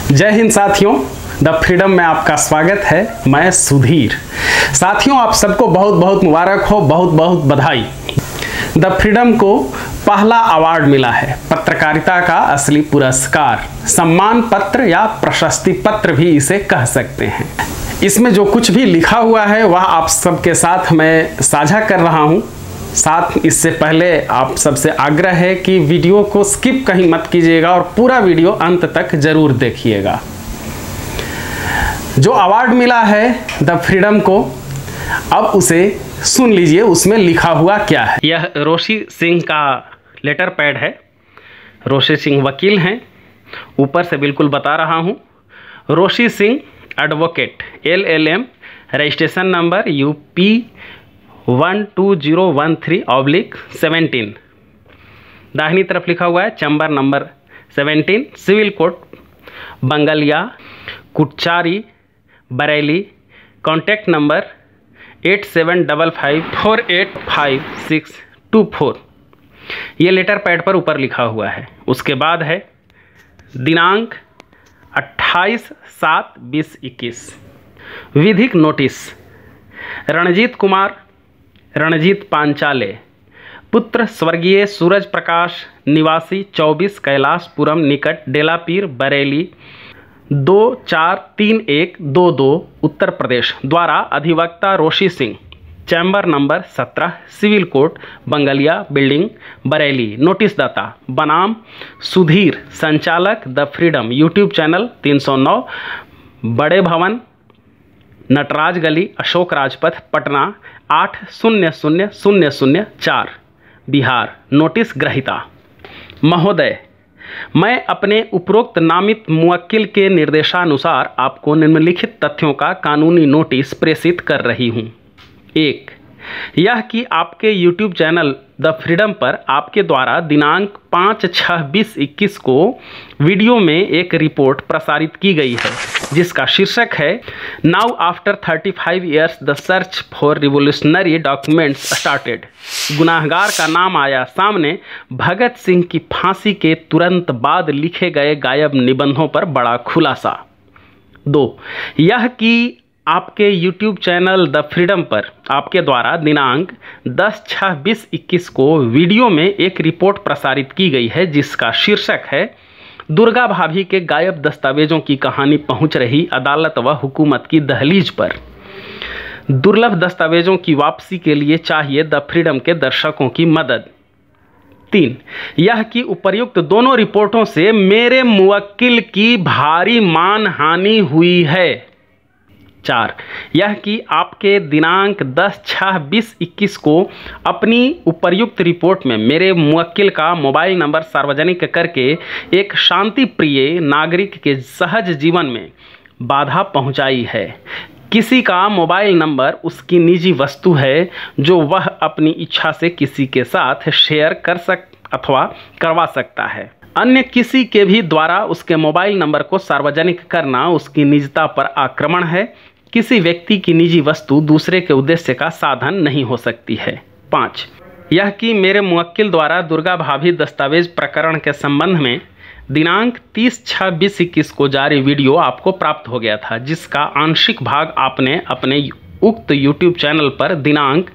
जय हिंद साथियों, the freedom में आपका स्वागत है। मैं सुधीर। साथियों, आप सबको बहुत बहुत मुबारक हो, बहुत बहुत बधाई। द फ्रीडम को पहला अवार्ड मिला है, पत्रकारिता का असली पुरस्कार, सम्मान पत्र या प्रशस्ति पत्र भी इसे कह सकते हैं। इसमें जो कुछ भी लिखा हुआ है वह आप सबके साथ मैं साझा कर रहा हूँ। साथ इससे पहले आप सबसे आग्रह है कि वीडियो को स्किप कहीं मत कीजिएगा और पूरा वीडियो अंत तक जरूर देखिएगा। जो अवार्ड मिला है द फ्रीडम को, अब उसे सुन लीजिए, उसमें लिखा हुआ क्या है। यह रोशी सिंह का लेटर पैड है। रोशी सिंह वकील हैं। ऊपर से बिल्कुल बता रहा हूँ, Roshi Singh advocate, LLM, registration number UP 12013/17। दाहिनी तरफ लिखा हुआ है chamber number 17, civil court, Banglia, कुटचारी, बरेली। Contact number 8755485624। ये लेटर पैड पर ऊपर लिखा हुआ है। उसके बाद है दिनांक 28/7/2021। विधिक नोटिस। रणजीत कुमार, रणजीत पांचाले, पुत्र स्वर्गीय सूरज प्रकाश, निवासी 24 कैलाशपुरम निकट डेलापीर, बरेली 243122 उत्तर प्रदेश द्वारा अधिवक्ता Roshi Singh, chamber number 17, civil court, Banglia building, Bareilly. Notice दाता बनाम सुधीर, संचालक द फ्रीडम, यूट्यूब चैनल 309, बड़े भवन, नटराज गली, अशोक राजपथ, पटना 800004, बिहार। नोटिस ग्रहीता महोदय, मैं अपने उपरोक्त नामित मुवक्किल के निर्देशानुसार आपको निम्नलिखित तथ्यों का कानूनी नोटिस प्रेषित कर रही हूँ। 1. यह कि आपके YouTube चैनल द फ्रीडम पर आपके द्वारा दिनांक 5/6/2021 को वीडियो में एक रिपोर्ट प्रसारित की गई है जिसका शीर्षक है now after 35 years the search for revolutionary documents started. गुनाहगार का नाम आया सामने। भगत सिंह की फांसी के तुरंत बाद लिखे गए गायब निबंधों पर बड़ा खुलासा। 2. यह कि आपके YouTube चैनल द फ्रीडम पर आपके द्वारा दिनांक 10/6/2021 को वीडियो में एक रिपोर्ट प्रसारित की गई है जिसका शीर्षक है दुर्गा भाभी के गायब दस्तावेजों की कहानी पहुंच रही अदालत व हुकूमत की दहलीज पर। दुर्लभ दस्तावेजों की वापसी के लिए चाहिए द फ्रीडम के दर्शकों की मदद। 3. यह कि उपर्युक्त दोनों रिपोर्टों से मेरे मुवक्किल की भारी मानहानि हुई है। 4. यह कि आपके दिनांक 10/6/2021 को अपनी उपर्युक्त रिपोर्ट में मेरे मुवक्किल का मोबाइल नंबर सार्वजनिक करके एक शांति प्रिय नागरिक के सहज जीवन में बाधा पहुंचाई है। किसी का मोबाइल नंबर उसकी निजी वस्तु है जो वह अपनी इच्छा से किसी के साथ शेयर अथवा करवा सकता है। अन्य किसी के भी द्वारा उसके मोबाइल नंबर को सार्वजनिक करना उसकी निजता पर आक्रमण है। किसी व्यक्ति की निजी वस्तु दूसरे के उद्देश्य का साधन नहीं हो सकती है। 5. यह कि मेरे मुवक्किल द्वारा दुर्गा भाभी दस्तावेज प्रकरण के संबंध में दिनांक 30/6/2021 को जारी वीडियो आपको प्राप्त हो गया था जिसका आंशिक भाग आपने अपने उक्त YouTube चैनल पर दिनांक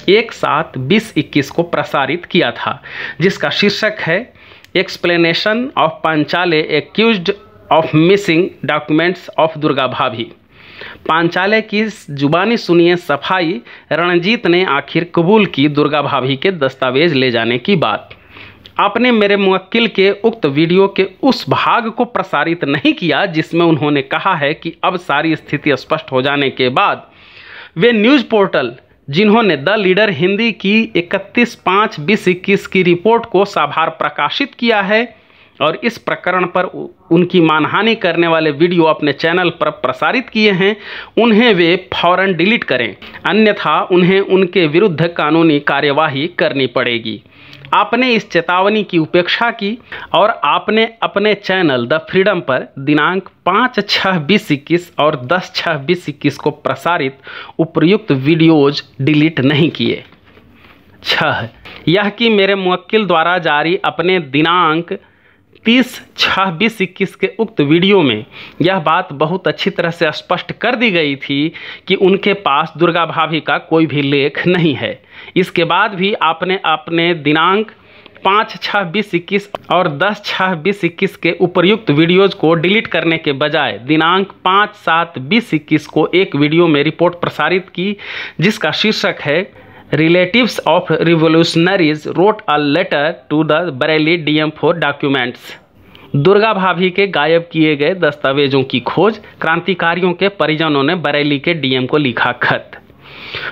1/7/2021 को प्रसारित किया था जिसका शीर्षक है explanation of Panchale accused of missing documents of Durga भाभी। पांचाले की जुबानी सुनिए सफाई, रणजीत ने आखिर कबूल की दुर्गा भाभी के दस्तावेज ले जाने की बात। आपने मेरे मुवक्किल के उक्त वीडियो के उस भाग को प्रसारित नहीं किया जिसमें उन्होंने कहा है कि अब सारी स्थिति स्पष्ट हो जाने के बाद वे न्यूज़ पोर्टल जिन्होंने द लीडर हिंदी की 31/5/2021 की रिपोर्ट को साभार प्रकाशित किया है और इस प्रकरण पर उनकी मानहानि करने वाले वीडियो अपने चैनल पर प्रसारित किए हैं, उन्हें वे फौरन डिलीट करें, अन्यथा उन्हें उनके विरुद्ध कानूनी कार्यवाही करनी पड़ेगी। आपने इस चेतावनी की उपेक्षा की और आपने अपने चैनल द फ्रीडम पर दिनांक 5/6/2021 और 10/6/2021 को प्रसारित उपर्युक्त वीडियोज डिलीट नहीं किए। 6. यह कि मेरे मुवक्किल द्वारा जारी अपने दिनांक 30/6/2021 के उक्त वीडियो में यह बात बहुत अच्छी तरह से स्पष्ट कर दी गई थी कि उनके पास दुर्गा भाभी का कोई भी लेख नहीं है। इसके बाद भी आपने अपने दिनांक 5/6/2021 और 10/6/2021 के उपर्युक्त वीडियोज़ को डिलीट करने के बजाय दिनांक 5/7/2021 को एक वीडियो में रिपोर्ट प्रसारित की, जिसका शीर्षक है relatives of revolutionaries wrote a letter to the Bareilly DM for documents. Durga भाभी के गायब किए गए दस्तावेजों की खोज, क्रांतिकारियों के परिजनों ने बरेली के डीएम को लिखा खत।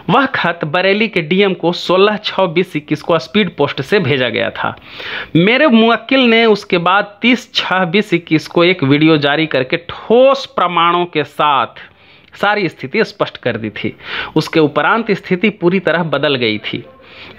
वह खत बरेली के डीएम को 16/6/2021 को स्पीड पोस्ट से भेजा गया था। मेरे मुवक्किल ने उसके बाद 30/6/2021 को एक वीडियो जारी करके ठोस प्रमाणों के साथ सारी स्थिति स्पष्ट कर दी थी। उसके उपरांत स्थिति पूरी तरह बदल गई थी।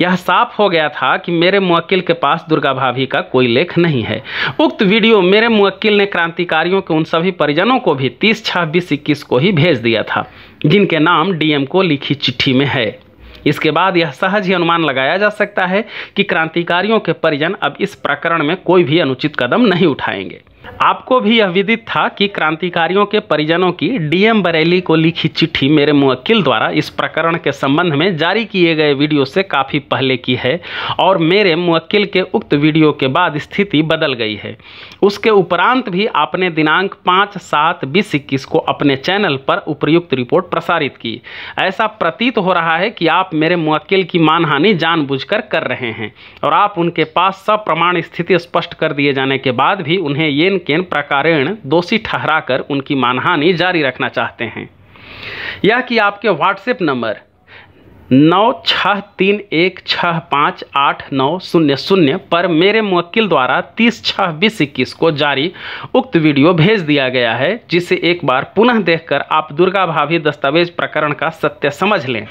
यह साफ हो गया था कि मेरे मुवक्किल के पास दुर्गा भाभी का कोई लेख नहीं है। उक्त वीडियो मेरे मुवक्किल ने क्रांतिकारियों के उन सभी परिजनों को भी 30/6/2021 को ही भेज दिया था, जिनके नाम डीएम को लिखी चिट्ठी में है। इसके बाद यह सहज ही अनुमान लगाया जा सकता है कि क्रांतिकारियों के परिजन अब इस प्रकरण में कोई भी अनुचित कदम नहीं उठाएंगे। आपको भी यह विदित था कि क्रांतिकारियों के परिजनों की डीएम बरेली को लिखी चिट्ठी मेरे मुवक्किल द्वारा इस प्रकरण के संबंध में जारी किए गए वीडियो से काफ़ी पहले की है और मेरे मुवक्किल के उक्त वीडियो के बाद स्थिति बदल गई है। उसके उपरांत भी आपने दिनांक 5/7/2021 को अपने चैनल पर उपर्युक्त रिपोर्ट प्रसारित की। ऐसा प्रतीत हो रहा है कि आप मेरे मुवक्किल की मानहानि जानबूझकर कर रहे हैं और आप उनके पास सब प्रमाण स्थिति स्पष्ट कर दिए जाने के बाद भी उन्हें येन केन प्रकारेण दोषी ठहराकर उनकी मानहानि जारी रखना चाहते हैं। यह कि आपके व्हाट्सएप नंबर 9631658900 पर मेरे मुवक्किल द्वारा 30/6/2021 को जारी उक्त वीडियो भेज दिया गया है, जिसे एक बार पुनः देखकर आप दुर्गा भाभी दस्तावेज प्रकरण का सत्य समझ लें।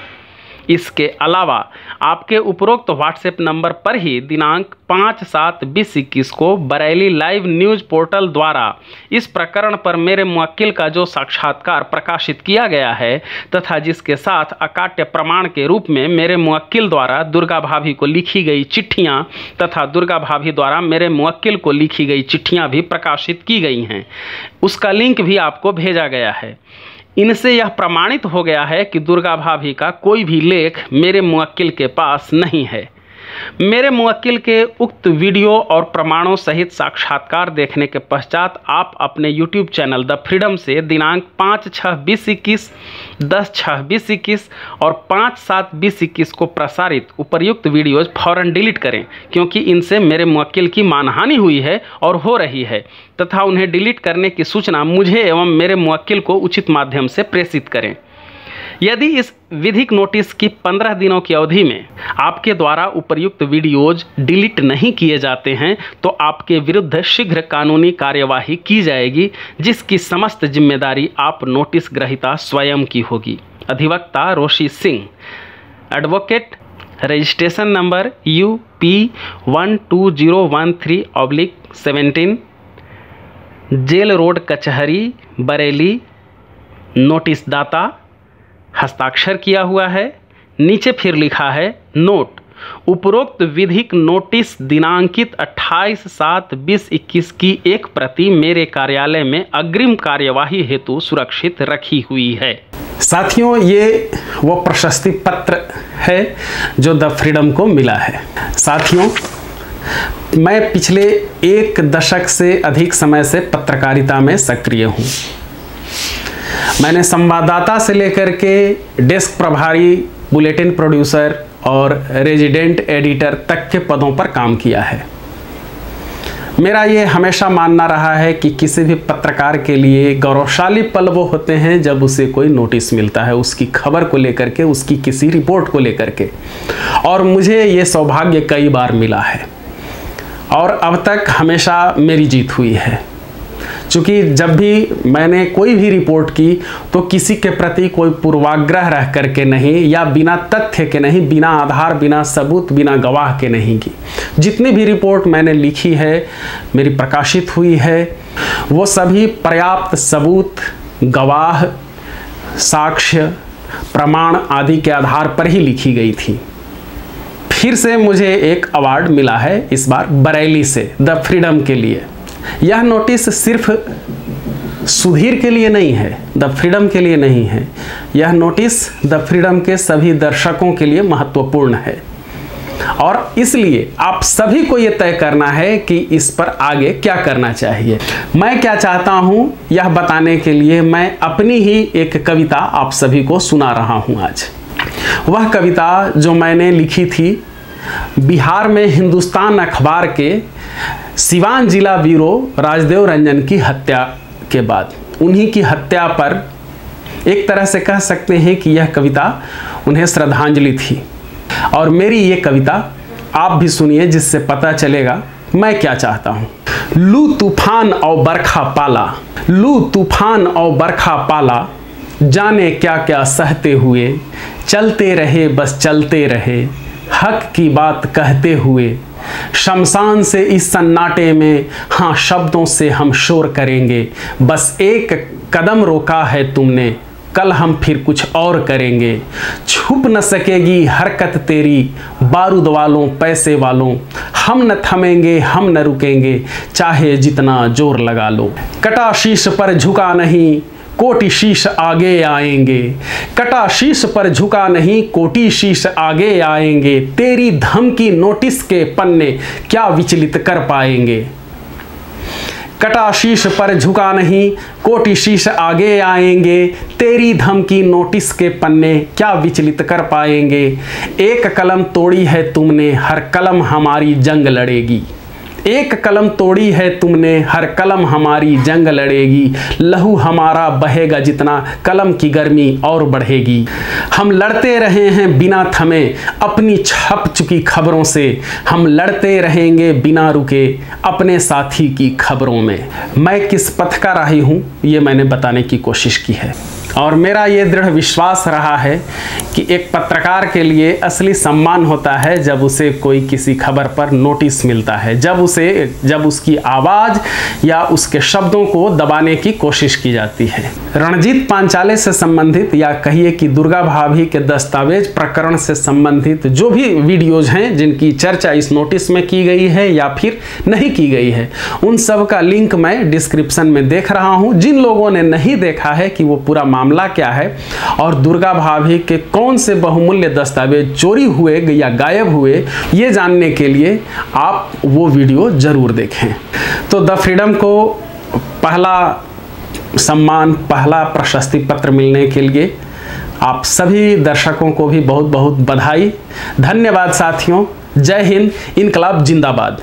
इसके अलावा आपके उपरोक्त व्हाट्सएप नंबर पर ही दिनांक 5/7/2021 को बरेली लाइव न्यूज़ पोर्टल द्वारा इस प्रकरण पर मेरे मुवक्किल का जो साक्षात्कार प्रकाशित किया गया है तथा जिसके साथ अकाट्य प्रमाण के रूप में मेरे मुवक्किल द्वारा दुर्गा भाभी को लिखी गई चिट्ठियां तथा दुर्गा भाभी द्वारा मेरे मुवक्किल को लिखी गई चिट्ठियां भी प्रकाशित की गई हैं, उसका लिंक भी आपको भेजा गया है। इनसे यह प्रमाणित हो गया है कि दुर्गा भाभी का कोई भी लेख मेरे मुवक्किल के पास नहीं है। मेरे मुवक्किल के उक्त वीडियो और प्रमाणों सहित साक्षात्कार देखने के पश्चात आप अपने YouTube चैनल द फ्रीडम से दिनांक 5/6/2021, 10/6/2021 और 5/7/2021 को प्रसारित उपर्युक्त वीडियोज़ फौरन डिलीट करें, क्योंकि इनसे मेरे मुवक्किल की मानहानि हुई है और हो रही है तथा उन्हें डिलीट करने की सूचना मुझे एवं मेरे मुवक्किल को उचित माध्यम से प्रेषित करें। यदि इस विधिक नोटिस की 15 दिनों की अवधि में आपके द्वारा उपर्युक्त वीडियोज डिलीट नहीं किए जाते हैं तो आपके विरुद्ध शीघ्र कानूनी कार्यवाही की जाएगी, जिसकी समस्त जिम्मेदारी आप नोटिस ग्रहीता स्वयं की होगी। अधिवक्ता Roshi Singh, advocate, registration number UP 12013/17, jail road कचहरी बरेली। नोटिस दाता हस्ताक्षर किया हुआ है। नीचे फिर लिखा है नोट, उपरोक्त विधिक नोटिस दिनांकित 28/7/2021 की एक प्रति मेरे कार्यालय में अग्रिम कार्यवाही हेतु सुरक्षित रखी हुई है। साथियों, ये वो प्रशस्ति पत्र है जो द फ्रीडम को मिला है। साथियों, मैं पिछले 1 दशक से अधिक समय से पत्रकारिता में सक्रिय हूँ। मैंने संवाददाता से लेकर के डेस्क प्रभारी, बुलेटिन प्रोड्यूसर और रेजिडेंट एडिटर तक के पदों पर काम किया है। मेरा ये हमेशा मानना रहा है कि किसी भी पत्रकार के लिए गौरवशाली पल वो होते हैं जब उसे कोई नोटिस मिलता है, उसकी खबर को लेकर के, उसकी किसी रिपोर्ट को लेकर के। और मुझे ये सौभाग्य कई बार मिला है और अब तक हमेशा मेरी जीत हुई है। चूँकि जब भी मैंने कोई भी रिपोर्ट की तो किसी के प्रति कोई पूर्वाग्रह रह करके नहीं, या बिना तथ्य के नहीं, बिना आधार, बिना सबूत, बिना गवाह के नहीं की। जितनी भी रिपोर्ट मैंने लिखी है, मेरी प्रकाशित हुई है, वो सभी पर्याप्त सबूत, गवाह, साक्ष्य, प्रमाण आदि के आधार पर ही लिखी गई थी। फिर से मुझे एक अवार्ड मिला है, इस बार बरेली से, द फ्रीडम के लिए। यह नोटिस सिर्फ सुधीर के लिए नहीं है, द फ्रीडम के लिए नहीं है, यह नोटिस द फ्रीडम के सभी दर्शकों के लिए महत्वपूर्ण है और इसलिए आप सभी को यह तय करना है कि इस पर आगे क्या करना चाहिए। मैं क्या चाहता हूं यह बताने के लिए मैं अपनी ही एक कविता आप सभी को सुना रहा हूं आज। वह कविता जो मैंने लिखी थी बिहार में हिंदुस्तान अखबार के सिवान जिला ब्यूरो राजदेव रंजन की हत्या के बाद, उन्हीं की हत्या पर एक तरह से कह सकते हैं कि यह कविता उन्हें श्रद्धांजलि थी। और मेरी ये कविता आप भी सुनिए जिससे पता चलेगा मैं क्या चाहता हूँ। लू तूफान और बरखा पाला, लू तूफान और बरखा पाला, जाने क्या क्या सहते हुए, चलते रहे बस चलते रहे, हक की बात कहते हुए, शमशान से इस सन्नाटे में हाँ शब्दों से हम शोर करेंगे, बस एक कदम रोका है तुमने, कल हम फिर कुछ और करेंगे, छुप न सकेगी हरकत तेरी, बारूद वालों पैसे वालों, हम न थमेंगे हम न रुकेंगे, चाहे जितना जोर लगा लो, कटा शीश पर झुका नहीं कोटि शीश आगे आएंगे, कटा शीश पर झुका नहीं कोटि शीश आगे आएंगे, तेरी धमकी नोटिस के पन्ने क्या विचलित कर पाएंगे, कटा शीश पर झुका नहीं कोटि शीश आगे आएंगे, तेरी धमकी नोटिस के पन्ने क्या विचलित कर पाएंगे, एक कलम तोड़ी है तुमने हर कलम हमारी जंग लड़ेगी, एक कलम तोड़ी है तुमने हर कलम हमारी जंग लड़ेगी, लहू हमारा बहेगा जितना कलम की गर्मी और बढ़ेगी, हम लड़ते रहे हैं बिना थमे अपनी छप चुकी खबरों से, हम लड़ते रहेंगे बिना रुके अपने साथी की खबरों में। मैं किस पथ का राही हूँ ये मैंने बताने की कोशिश की है और मेरा ये दृढ़ विश्वास रहा है कि एक पत्रकार के लिए असली सम्मान होता है जब उसे कोई किसी खबर पर नोटिस मिलता है, जब उसकी आवाज़ या उसके शब्दों को दबाने की कोशिश की जाती है। रणजीत पांचाले से संबंधित या कहिए कि दुर्गा भाभी के दस्तावेज प्रकरण से संबंधित जो भी वीडियोज हैं जिनकी चर्चा इस नोटिस में की गई है या फिर नहीं की गई है, उन सब का लिंक मैं डिस्क्रिप्शन में देख रहा हूँ। जिन लोगों ने नहीं देखा है कि वो पूरा मामला क्या है और दुर्गा भाभी के कौन से बहुमूल्य दस्तावेज चोरी हुए या गायब हुए, ये जानने के लिए आप वो वीडियो जरूर देखें। तो द फ्रीडम को पहला सम्मान, पहला प्रशस्ति पत्र मिलने के लिए आप सभी दर्शकों को भी बहुत बहुत बधाई। धन्यवाद साथियों। जय हिंद। इनकलाब जिंदाबाद।